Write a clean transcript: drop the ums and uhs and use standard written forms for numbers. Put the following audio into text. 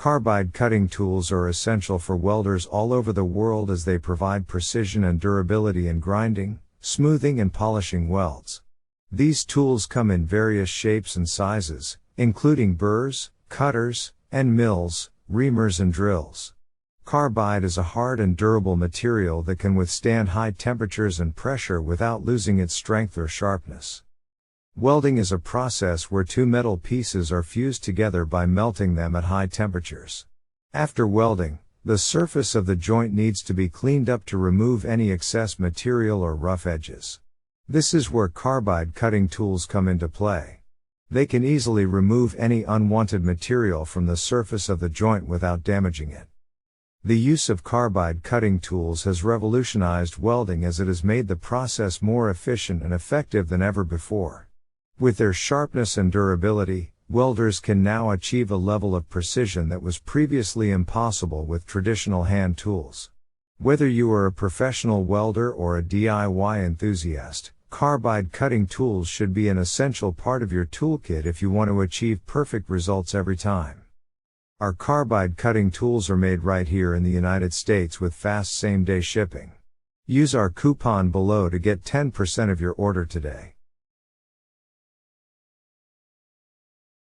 Carbide cutting tools are essential for welders all over the world as they provide precision and durability in grinding, smoothing and polishing welds. These tools come in various shapes and sizes, including burrs, cutters, and mills, reamers and drills. Carbide is a hard and durable material that can withstand high temperatures and pressure without losing its strength or sharpness. Welding is a process where two metal pieces are fused together by melting them at high temperatures. After welding, the surface of the joint needs to be cleaned up to remove any excess material or rough edges. This is where carbide cutting tools come into play. They can easily remove any unwanted material from the surface of the joint without damaging it. The use of carbide cutting tools has revolutionized welding as it has made the process more efficient and effective than ever before. With their sharpness and durability, welders can now achieve a level of precision that was previously impossible with traditional hand tools. Whether you are a professional welder or a DIY enthusiast, carbide cutting tools should be an essential part of your toolkit if you want to achieve perfect results every time. Our carbide cutting tools are made right here in the United States with fast same-day shipping. Use our coupon below to get 10% of your order today.